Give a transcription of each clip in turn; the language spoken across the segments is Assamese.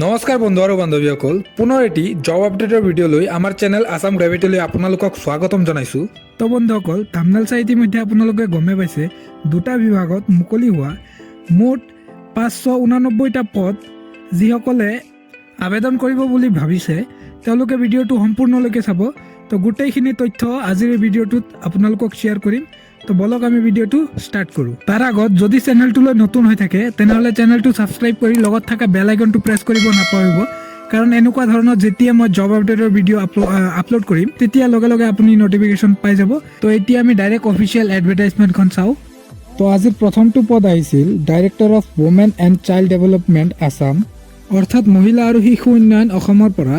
নমস্কাৰ বন্ধু আৰু বান্ধৱীসকল, পুনৰ এটি জব আপডেটৰ ভিডিঅ' লৈ আমাৰ চেনেল আছাম গ্ৰেভিটিলৈ আপোনালোকক স্বাগতম জনাইছোঁ। তো বন্ধুসকল, থাম্বনেল চাই ইতিমধ্যে আপোনালোকে গমে পাইছে দুটা বিভাগত মুকলি হোৱা মুঠ 589টা পদ যিসকলে আবেদন কৰিব বুলি ভাবিছে তেওঁলোকে ভিডিঅ'টো সম্পূৰ্ণলৈকে চাব। তো গোটেইখিনি তথ্য আজিৰ এই ভিডিঅ'টোত আপোনালোকক শ্বেয়াৰ কৰিম। তো বলক আমি ভিডিঅ'টো ষ্টাৰ্ট কৰোঁ। তাৰ আগত যদি চেনেলটোলৈ নতুন হৈ থাকে তেনেহ'লে চেনেলটো ছাবস্ক্ৰাইব কৰি লগত থকা বেল আইকনটো প্ৰেছ কৰিব নাপাহৰিব, কাৰণ এনেকুৱা ধৰণৰ যেতিয়া মই জব আপডেটৰ ভিডিঅ' আপলোড কৰিম তেতিয়া লগে লগে আপুনি নটিফিকেশ্যন পাই যাব। তো এতিয়া আমি ডাইৰেক্ট অফিচিয়েল এডভাৰটাইজমেণ্টখন চাওঁ। তো আজিৰ প্ৰথমটো পদ আহিছিল director of women and child development Assam, অৰ্থাৎ মহিলা আৰু শিশু উন্নয়ন অসমৰ পৰা।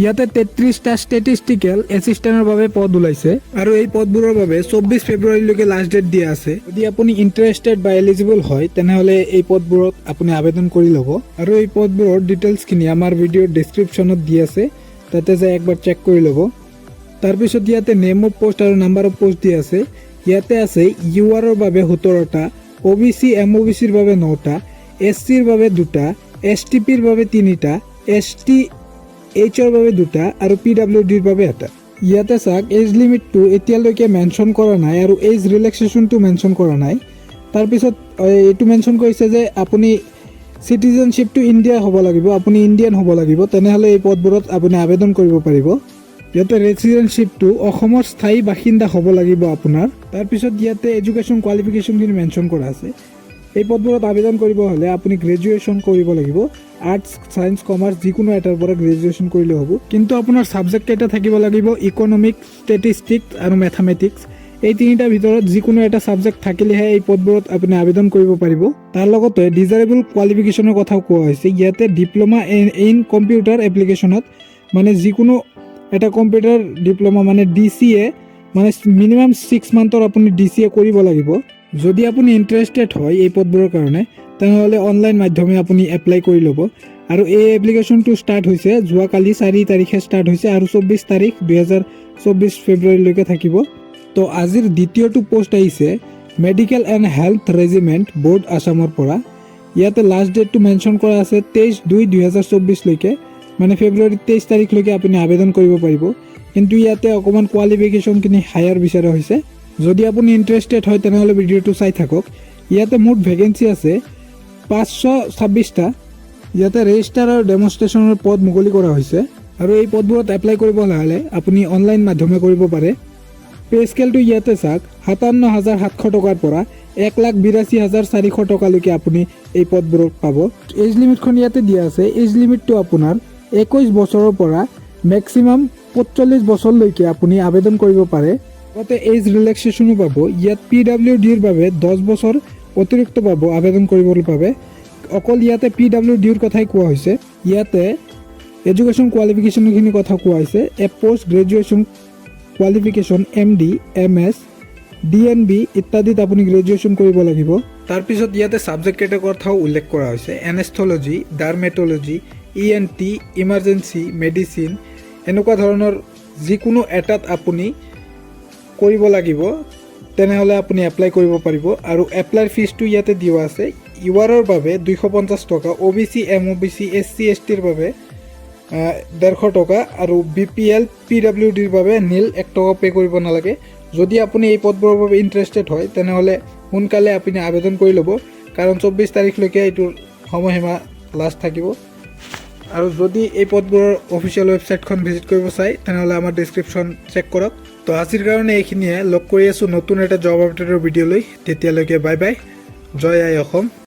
ইয়াতে 33টা ষ্টেটিষ্টিকেল এছিষ্টেণ্টৰ বাবে পদ ওলাইছে আৰু এই পদবোৰৰ বাবে 24 ফেব্ৰুৱাৰীলৈকে লাষ্ট ডেট দিয়া আছে। যদি আপুনি ইণ্টাৰেষ্টেড বা এলিজিবল হয় তেনেহ'লে এই পদবোৰত আপুনি আবেদন কৰি ল'ব। আৰু এই পদবোৰৰ ডিটেইলছখিনি আমাৰ ভিডিঅ'ৰ ডেছক্ৰিপশ্যনত দি আছে, তাতে যাই একবাৰ চেক কৰি ল'ব। তাৰপিছত ইয়াতে নেম অফ পোষ্ট আৰু নাম্বাৰ অফ পোষ্ট দি আছে। ইয়াতে আছে ইউআৰৰ বাবে 17টা, OBC MOBCৰ বাবে 9টা, SCৰ বাবে 2টা, STPৰ বাবে 3টা, STHৰ বাবে 2টা আৰু PWDৰ বাবে 1টা। ইয়াতে চাওক এজ লিমিটটো এতিয়ালৈকে মেনশ্যন কৰা নাই আৰু এজ ৰিলেক্সেশ্যনটো মেনশ্যন কৰা নাই। তাৰপিছত এইটো মেনশ্যন কৰিছে যে আপুনি চিটিজেনশ্বিপটো ইণ্ডিয়া হ'ব লাগিব, আপুনি ইণ্ডিয়ান হ'ব লাগিব, তেনেহ'লে এই পদবোৰত আপুনি আবেদন কৰিব পাৰিব। ইয়াতে ৰেচিডেণ্টশ্বিপটো অসমৰ স্থায়ী বাসিন্দা হ'ব লাগিব আপোনাৰ। তাৰপিছত ইয়াতে এডুকেশ্যন কোৱালিফিকেশ্যনখিনি মেনশ্যন কৰা আছে। এই পদবোৰত আবেদন কৰিব হ'লে আপুনি গ্ৰেজুৱেশ্যন কৰিব লাগিব, আৰ্টছ, ছায়েন্স, কমাৰ্চ যিকোনো এটাৰ পৰা গ্ৰেজুৱেশ্যন কৰিলে হ'ব। কিন্তু আপোনাৰ ছাবজেক্ট কেইটা থাকিব লাগিব ইকনমিক্স, ষ্টেটিষ্টিক্স আৰু মেথামেটিক্স। এই তিনিটাৰ ভিতৰত যিকোনো এটা ছাবজেক্ট থাকিলেহে এই পদবোৰত আপুনি আবেদন কৰিব পাৰিব। তাৰ লগতে ডিজাৰেবল কোৱালিফিকেশ্যনৰ কথাও কোৱা হৈছে। ইয়াতে ডিপ্ল'মা ইন কম্পিউটাৰ এপ্লিকেশ্যনত, মানে যিকোনো এটা কম্পিউটাৰ ডিপ্ল'মা মানে DCA, মানে মিনিমাম 6 মান্থৰ আপুনি DCA কৰিব লাগিব। যদি আপুনি ইণ্টাৰেষ্টেড হয় এই পদবোৰৰ কাৰণে তেনেহ'লে অনলাইন মাধ্যমে আপুনি এপ্লাই কৰি ল'ব। আৰু এই এপ্লিকেশ্যনটো ষ্টাৰ্ট হৈছে যোৱাকালি 4 তাৰিখে ষ্টাৰ্ট হৈছে আৰু 24 তাৰিখ 2024 ফেব্ৰুৱাৰীলৈকে থাকিব। তো আজিৰ দ্বিতীয়টো পোষ্ট আহিছে medical and health recruitment board আছামৰ পৰা। ইয়াতে লাষ্ট ডেটটো মেনশ্যন কৰা আছে 23/2/2024লৈকে, মানে ফেব্ৰুৱাৰী 23 তাৰিখলৈকে আপুনি আবেদন কৰিব পাৰিব। কিন্তু ইয়াতে অকণমান কোৱালিফিকেশ্যনখিনি হায়াৰ বিচৰা হৈছে। যদি আপুনি ইণ্টাৰেষ্টেড হয় তেনেহ'লে ভিডিঅ'টো চাই থাকক। ইয়াতে মুঠ ভেকেঞ্চি আছে 526টা। ইয়াতে ৰেজিষ্টাৰ আৰু ডেমনষ্ট্ৰেশ্যনৰ পদ মুকলি কৰা হৈছে আৰু এই পদবোৰত এপ্লাই কৰিব হ'লে আপুনি অনলাইন মাধ্যমে কৰিব পাৰে। পে স্কেলটো ইয়াতে চাওক 57,700 টকাৰ পৰা 1,82,400 টকালৈকে আপুনি এই পদবোৰত পাব। এজ লিমিটখন ইয়াতে দিয়া আছে। এজ লিমিটটো আপোনাৰ 21 বছৰৰ পৰা মেক্সিমাম 45 বছৰলৈকে আপুনি আবেদন কৰিব পাৰে। লগতে এজ ৰিলেক্সেশ্যনো পাব। ইয়াত PWDৰ বাবে 10 বছৰ অতিৰিক্ত পাব আবেদন কৰিবলৈ বাবে। অকল ইয়াতে PWDৰ কথাই কোৱা হৈছে। ইয়াতে এডুকেশ্যন কোৱালিফিকেশ্যনখিনি কথা কোৱা হৈছে। Post graduation qualification MD, MS, DNB ইত্যাদিত আপুনি গ্ৰেজুৱেশ্যন কৰিব লাগিব। তাৰপিছত ইয়াতে ছাবজেক্ট কেইটাৰ কথাও উল্লেখ কৰা হৈছে। এনেস্থলজি, ডাৰ্মেটলজি, ENT, ইমাৰ্জেঞ্চি মেডিচিন, এনেকুৱা ধৰণৰ যিকোনো এটাত আপুনি কৰিব লাগিব, তেনেহ'লে আপুনি এপ্লাই কৰিব পাৰিব। আৰু এপ্লাইৰ ফিজটো ইয়াতে দিয়া আছে। ইউআৰৰ বাবে 250 টকা, OBC MOBC SC STৰ বাবে 150 টকা আৰু BPL PWDৰ বাবে 1 টকা পে' কৰিব নালাগে। যদি আপুনি এই পদবোৰৰ বাবে ইণ্টাৰেষ্টেড হয় তেনেহ'লে সোনকালে আপুনি আবেদন কৰি ল'ব, কাৰণ 24 তাৰিখলৈকে এইটোৰ সময়সীমা লাষ্ট থাকিব। আৰু যদি এই পদবোৰৰ অফিচিয়েল ৱেবছাইটখন ভিজিট কৰিব চাই তেনেহ'লে আমাৰ ডেছক্ৰিপশ্যন চেক কৰক। তো আজিৰ কাৰণে এইখিনিয়ে। লগ কৰি আছোঁ নতুন এটা জব আপডেটৰ ভিডিঅ' লৈ। তেতিয়ালৈকে বাই বাই। জয় আই অসম।